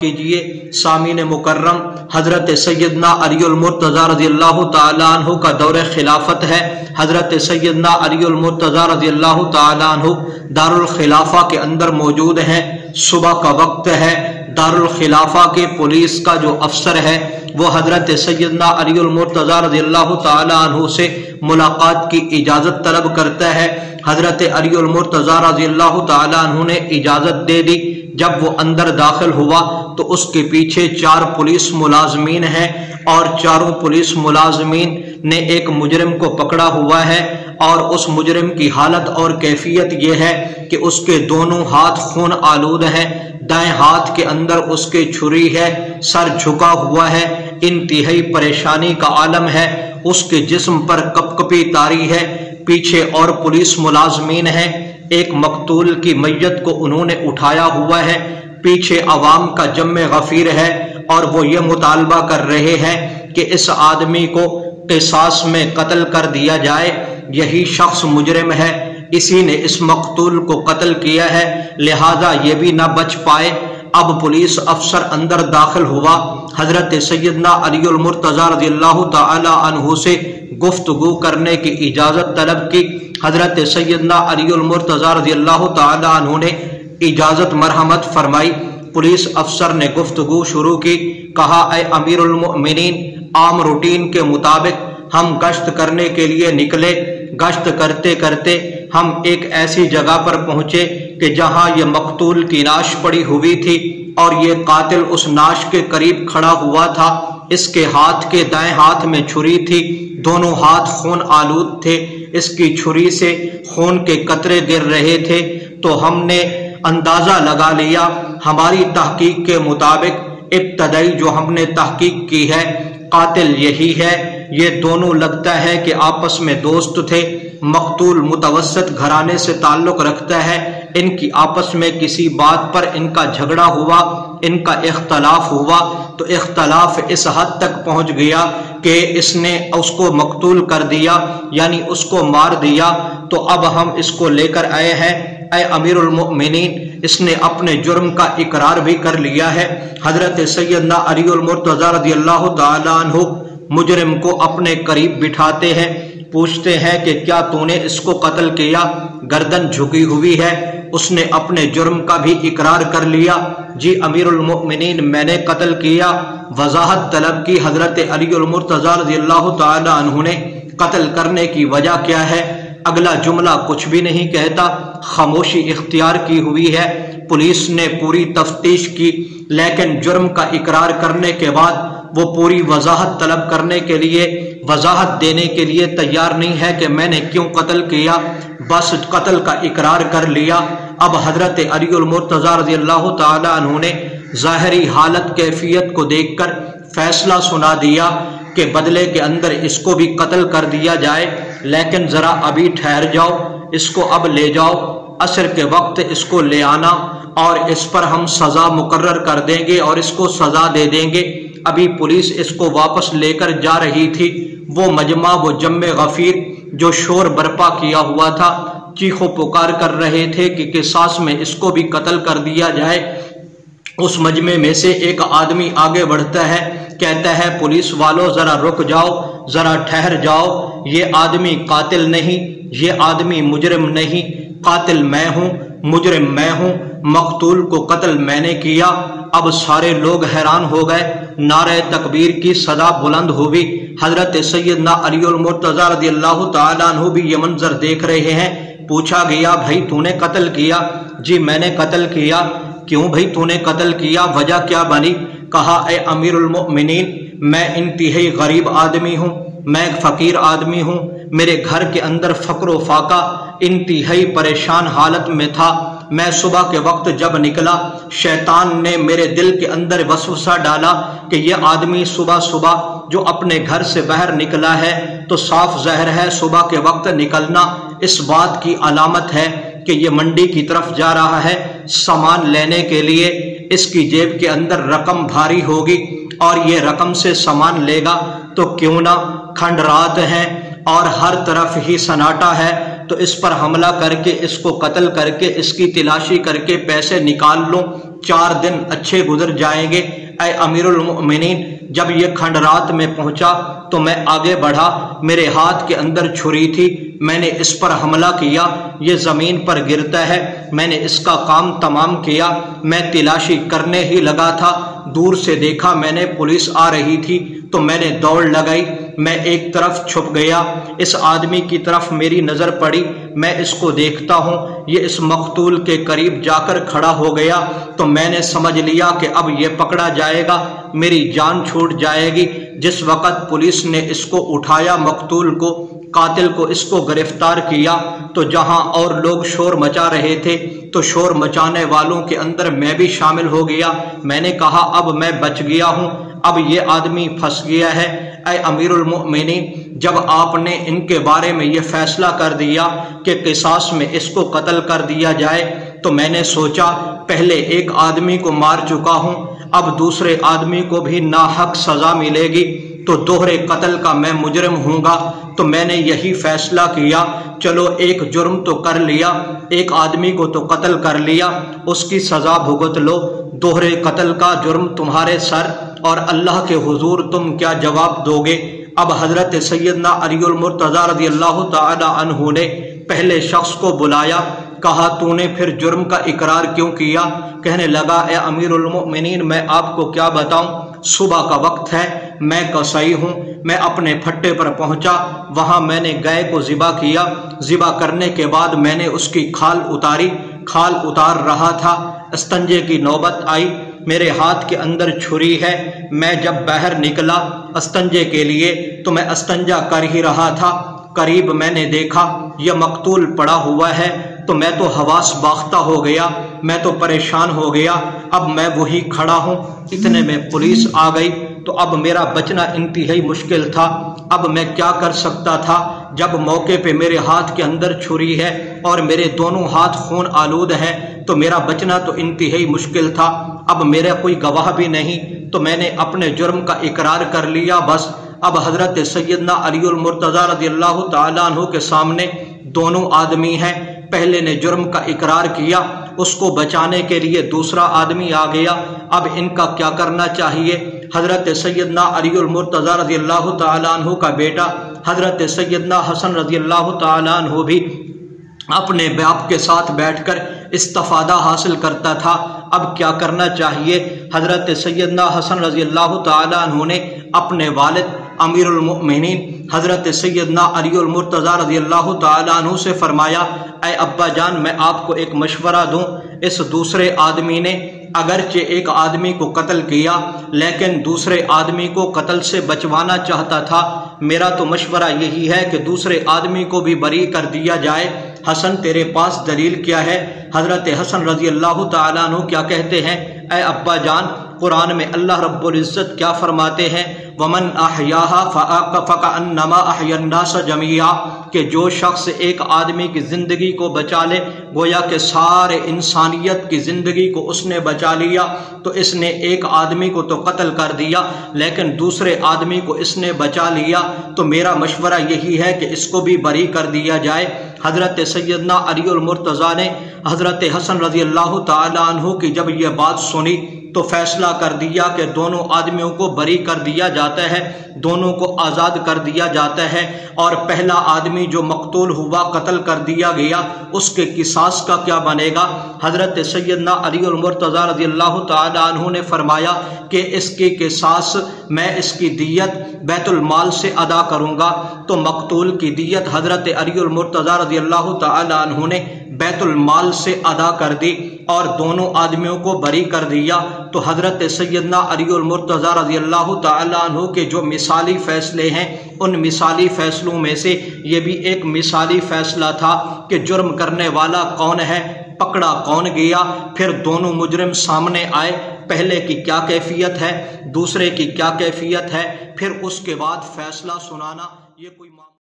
کیجئے سامعین مکرم، حضرت سیدنا علی المرتضیٰ رضی اللہ تعالیٰ عنہ کا دور خلافت ہے۔ حضرت سیدنا علی المرتضیٰ رضی اللہ تعالیٰ عنہ دارالخلافہ کے اندر موجود ہیں۔ صبح کا وقت ہے۔ دارالخلافہ کے پولیس کا جو افسر ہے وہ حضرت سیدنا علی المرتضیٰ رضی اللہ تعالیٰ عنہ سے ملاقات کی اجازت طلب کرتا ہے۔ حضرت علی المرتضیٰ رضی اللہ تعالیٰ عنہ نے اجازت دے دی۔ جب وہ اندر داخل ہوا تو اس کے پیچھے 4 پولیس ملازمین ہیں اور چاروں پولیس ملازمین نے ایک مجرم کو پکڑا ہوا ہے، اور اس مجرم کی حالت اور کیفیت یہ ہے کہ اس کے دونوں ہاتھ خون آلود ہیں۔ دائیں ہاتھ کے اندر اس کے چھری ہے، سر جھکا ہوا ہے، انتہائی پریشانی کا عالم ہے، اس کے جسم پر کپکپی طاری ہے۔ پیچھے اور پولیس ملازمین ہیں، ایک مقتول کی میت کو انہوں نے اٹھایا ہوا ہے۔ پیچھے عوام کا جمع غفیر ہے اور وہ یہ مطالبہ کر رہے ہیں کہ اس آدمی کو قصاص میں قتل کر دیا جائے، یہی شخص مجرم ہے، اسی نے اس مقتول کو قتل کیا ہے، لہذا یہ بھی نہ بچ پائے۔ اب پولیس افسر اندر داخل ہوا، حضرت سیدنا علی المرتضیٰ رضی اللہ تعالی عنہ سے گفتگو کرنے کی اجازت طلب کی۔ حضرت سیدنا علی المرتضیٰ رضی اللہ تعالی عنہ نے اجازت مرحمت فرمائی۔ پولیس افسر نے گفتگو شروع کی، کہا اے امیر المؤمنین، عام روٹین کے مطابق ہم گشت کرنے کے لیے نکلے۔ گشت کرتے کرتے ہم ایک ایسی جگہ پر پہنچے کہ جہاں یہ مقتول کی نعش پڑی ہوئی تھی اور یہ قاتل اس نعش کے قریب کھڑا ہوا تھا۔ اس کے ہاتھ کے دائیں ہاتھ میں چھری تھی، دونوں ہاتھ خون آلود تھے، اس کی چھری سے خون کے قطرے گر رہے تھے۔ تو ہم نے اندازہ لگا لیا، ہماری تحقیق کے مطابق ابتدائی جو ہم نے تحقیق کی ہے، قاتل یہی ہے۔ یہ دونوں لگتا ہے کہ آپس میں دوست تھے، مقتول متوسط گھرانے سے تعلق رکھتا ہے، ان کی آپس میں کسی بات پر ان کا جھگڑا ہوا، ان کا اختلاف ہوا، تو اختلاف اس حد تک پہنچ گیا کہ اس نے اس کو مقتول کر دیا، یعنی اس کو مار دیا۔ تو اب ہم اس کو لے کر آئے ہیں، اے امیر المؤمنین، اس نے اپنے جرم کا اقرار بھی کر لیا ہے۔ حضرت سیدنا علی المرتضیٰ رضی اللہ تعالیٰ عنہ مجرم کو اپنے قریب بٹھاتے ہیں، پوچھتے ہیں کہ کیا تو نے اس کو قتل کیا؟ گردن جھکی ہوئی ہے، اس نے اپنے جرم کا بھی اقرار کر لیا۔ جی امیر المؤمنین، میں نے قتل کیا۔ وضاحت طلب کی حضرت علی المرتضیٰ رضی اللہ تعالی عنہ نے۔ قتل کرنے کی وجہ کیا ہے؟ اگلا جملہ کچھ بھی نہیں کہتا، خاموشی اختیار کی ہوئی ہے۔ پولیس نے پوری تفتیش کی، لیکن جرم کا اقرار کرنے کے بعد وہ پوری وضاحت طلب کرنے کے لیے، وضاحت دینے کے لیے تیار نہیں ہے کہ میں نے کیوں قتل کیا، بس قتل کا اقرار کر لیا۔ اب حضرت علی المرتضیٰ رضی اللہ تعالی عنہ نے ظاہری حالت کیفیت کو دیکھ کر فیصلہ سنا دیا کہ بدلے کے اندر اس کو بھی قتل کر دیا جائے، لیکن ذرا ابھی ٹھہر جاؤ، اس کو اب لے جاؤ، عصر کے وقت اس کو لے آنا اور اس پر ہم سزا مقرر کر دیں گے اور اس کو سزا دے دیں گے۔ ابھی پولیس اس کو واپس لے کر جا رہی تھی، وہ مجمع، وہ جمع غفیر جو شور برپا کیا ہوا تھا، چیخو پکار کر رہے تھے کہ قصاص میں اس کو بھی قتل کر دیا جائے۔ اس مجمع میں سے ایک آدمی آگے بڑھتا ہے، کہتا ہے پولیس والوں ذرا رک جاؤ، ذرا ٹھہر جاؤ، یہ آدمی قاتل نہیں، یہ آدمی مجرم نہیں، قاتل میں ہوں، مجرم میں ہوں، مقتول کو قتل میں نے کیا۔ اب سارے لوگ حیران ہو گئے، نعرہ تکبیر کی صدا بلند ہوئی۔ حضرت سیدنا علی المرتضیٰ رضی اللہ تعالیٰ عنہ بھی یہ منظر دیکھ رہے ہیں۔ پوچھا گیا بھائی تو نے قتل کیا؟ جی میں نے قتل کیا۔ کیوں بھائی تو نے قتل کیا، وجہ کیا بنی؟ کہا اے امیر المؤمنین، میں انتہائی غریب آدمی ہوں، میں ایک فقیر آدمی ہوں، میرے گھر کے اندر فقر و فاقہ، انتہائی پریشان حالت میں تھا۔ میں صبح کے وقت جب نکلا، شیطان نے میرے دل کے اندر وسوسہ ڈالا کہ یہ آدمی صبح صبح جو اپنے گھر سے باہر نکلا ہے تو صاف ظاہر ہے صبح کے وقت نکلنا اس بات کی علامت ہے کہ یہ منڈی کی طرف جا رہا ہے سامان لینے کے لیے، اس کی جیب کے اندر رقم بھاری ہوگی اور یہ رقم سے سامان لے گا تو کیوں نہ، کھنڈ رات ہیں اور ہر طرف ہی سناٹا ہے، تو اس پر حملہ کر کے اس کو قتل کر کے اس کی تلاشی کر کے پیسے نکال لوں، 4 दिन अच्छे गुजर जाएंगे। ऐ अमीरुल मोमिनीन, जब ये खंडरात में पहुंचा तो मैं आगे बढ़ा, मेरे हाथ के अंदर छुरी थी, मैंने इस पर हमला किया, ये ज़मीन पर गिरता है, मैंने इसका काम तमाम किया। मैं तलाशी करने ही लगा था, दूर से देखा मैंने पुलिस आ रही थी तो मैंने दौड़ लगाई, मैं एक तरफ छुप गया। इस आदमी की तरफ मेरी नज़र पड़ी, मैं इसको देखता हूँ, ये इस मकतूल के करीब जाकर खड़ा हो गया तो मैंने समझ लिया कि अब ये पकड़ा जाएगा, मेरी जान छूट जाएगी। जिस वक़्त पुलिस ने इसको उठाया, मकतूल को, कातिल को, इसको गिरफ्तार किया, तो जहां और लोग शोर मचा रहे थे तो शोर मचाने वालों के अंदर मैं भी शामिल हो गया। मैंने कहा अब मैं बच गया हूं, अब ये आदमी फंस गया है। ऐ अमीरुल मोमिनीन, जब आपने इनके बारे में ये फैसला कर दिया कि किसास में इसको कत्ल कर दिया जाए, तो मैंने सोचा पहले एक आदमी को मार चुका हूं, अब दूसरे आदमी को भी नाहक सजा मिलेगी तो दोहरे कत्ल का मैं मुजरिम हूँगा। तो मैंने यही फैसला किया, चलो एक जुर्म तो कर लिया, एक आदमी को तो कत्ल कर लिया, उसकी सज़ा भुगत लो, दोहरे कत्ल का जुर्म तुम्हारे सर, और अल्लाह के हुजूर तुम क्या जवाब दोगे। अब हज़रत सैयदना अलीउल मुर्तज़ा रज़ियल्लाहु ताला अन्हु ने पहले शख्स को बुलाया, कहा तूने फिर जुर्म का इकरार क्यों किया। कहने लगा ए अमीरुल मोमिनीन, मैं आपको क्या बताऊं, सुबह का वक्त है, मैं कसाई हूँ, मैं अपने फट्टे पर पहुँचा, वहाँ मैंने गाय को ज़िबा किया, ज़िबा करने के बाद मैंने उसकी खाल उतारी, खाल उतार रहा था, अस्तंजे की नौबत आई, मेरे हाथ के अंदर छुरी है, मैं जब बाहर निकला अस्तंजे के लिए तो मैं अस्तंजा कर ही रहा था, करीब मैंने देखा यह मकतूल पड़ा हुआ है तो मैं तो हवास बाख्ता हो गया, मैं तो परेशान हो गया। अब मैं वही खड़ा हूँ, इतने में पुलिस आ गई तो अब मेरा बचना इंतहाई मुश्किल था। अब मैं क्या कर सकता था जब मौके पे मेरे हाथ के अंदर छुरी है और मेरे दोनों हाथ खून आलूद हैं, तो मेरा बचना तो इंतहाई मुश्किल था। अब मेरा कोई गवाह भी नहीं, तो मैंने अपने जुर्म का इकरार कर लिया बस। अब हज़रत सैयदना अलीउल मुर्तज़ा रज़ियल्लाहु ताला अन्हु के सामने दोनों आदमी हैं, पहले ने जुर्म का इकरार किया, उसको बचाने के लिए दूसरा आदमी आ गया। अब इनका क्या करना चाहिए। हज़रत सैयदना अलीउल मुर्तज़ा रज़ियल्लाहु ताला अन्हु का बेटा हज़रत सैयदना हसन रज़ियल्लाहु ताला अन्हु भी अपने बाप के साथ बैठकर इस्तिफ़ादा हासिल करता था। अब क्या करना चाहिए। हज़रत सैयदना हसन रज़ियल्लाहु ताला अन्हु ने अपने वालिद अमीरुल मोमिनीन हज़रत सैयदना अलीउल मुर्तज़ा रज़ियल्लाहु ताला अन्हु से फरमाया, ऐ अब्बा जान, मैं आपको एक मशवरा दूं। इस दूसरे आदमी ने अगरचे एक आदमी को कत्ल किया लेकिन दूसरे आदमी को कत्ल से बचवाना चाहता था। मेरा तो मशवरा यही है कि दूसरे आदमी को भी बरी कर दिया जाए। हसन, तेरे पास दलील क्या है। हज़रत हसन रज़ियल्लाहु ताला अन्हु क्या कहते हैं, ऐ अब्बा जान, कुरान में अल्लाह रब्बुल इज़्ज़त क्या फरमाते हैं, वमन अहयाहा फकअन्नमा अहयन्नास जमीआ, कि जो शख्स एक आदमी की ज़िंदगी को बचा ले गोया कि सारे इंसानियत की ज़िंदगी को उसने बचा लिया। तो इसने एक आदमी को तो कत्ल कर दिया लेकिन दूसरे आदमी को इसने बचा लिया। तो मेरा मशवरा यही है कि इसको भी बरी कर दिया जाए। हज़रत सैयदना अलीउल मुर्तज़ा ने हज़रत हसन रज़ियल्लाहु ताला अन्हु की जब यह बात सुनी तो फैसला कर दिया कि दोनों आदमियों को बरी कर दिया जाता है, दोनों को आज़ाद कर दिया जाता है। और पहला आदमी जो मकतूल हुआ, कत्ल कर दिया गया, उसके किसास का क्या बनेगा। हज़रत सैयदना अलीउल मुर्तज़ा रज़ियल्लाहु ताला अन्हु ने फरमाया कि इसकी किसास मैं इसकी दियत बैतुल माल से अदा करूँगा। तो मकतूल की दियत हज़रत अलीउल मुर्तज़ा रज़ियल्लाहु ताला अन्हु ने बैतुल माल से अदा कर दी और दोनों आदमियों को बरी कर दिया। तो हज़रत सैयदना अलीउल मुर्तज़ा रज़ियल्लाहु ताला अन्हु के जो मिसाली फ़ैसले हैं, उन मिसाली फ़ैसलों में से ये भी एक मिसाली फ़ैसला था कि जुर्म करने वाला कौन है, पकड़ा कौन गया। फिर दोनों मुजरिम सामने आए, पहले की क्या कैफियत है, दूसरे की क्या कैफियत है, फिर उसके बाद फ़ैसला सुनाना, ये कोई